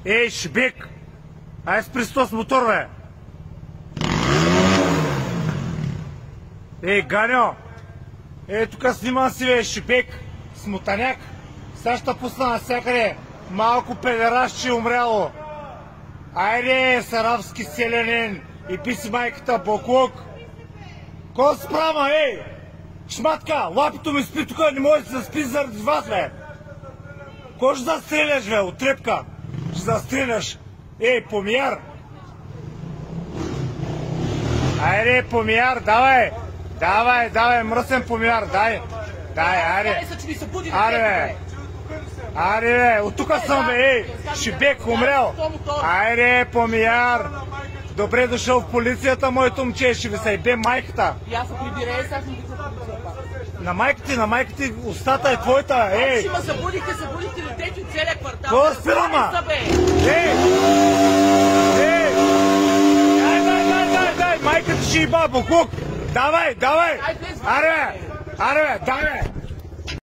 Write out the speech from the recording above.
Ей, шибек! Ай спри с този мотор, бе! Ей, Ганьо! Ей, тук снимам си, бе, шибек! Смотаняк! Сега ще пусна навсякъде! Малко педерашче умряло! Айде, саравски селянин! И писи майката, боклук! Ко се справа, ей! Шматка, лапито ми спи тук, не може да се спи заради вас, бе! Ко ще застреляш, бе, от трепка? Ще застреляш! Ей, помияр! Айде, помияр, давай! Давай, мръсен помияр, дай! Айде! Айде, бе, от тук съм, бе, ей! Шибек, умрел! Айде, помияр! Добре дошъл в полицията, моето момче, ще ви се ебе майката! И аз се прибирай, сега ще ми викам полицията. На майка ти, устата е твоята, ей! Ще ме събудихте детето от целия квартал. Какво спирама? Ей! Дай, майка ти ще иба, буклук! Давай! Аре, давай!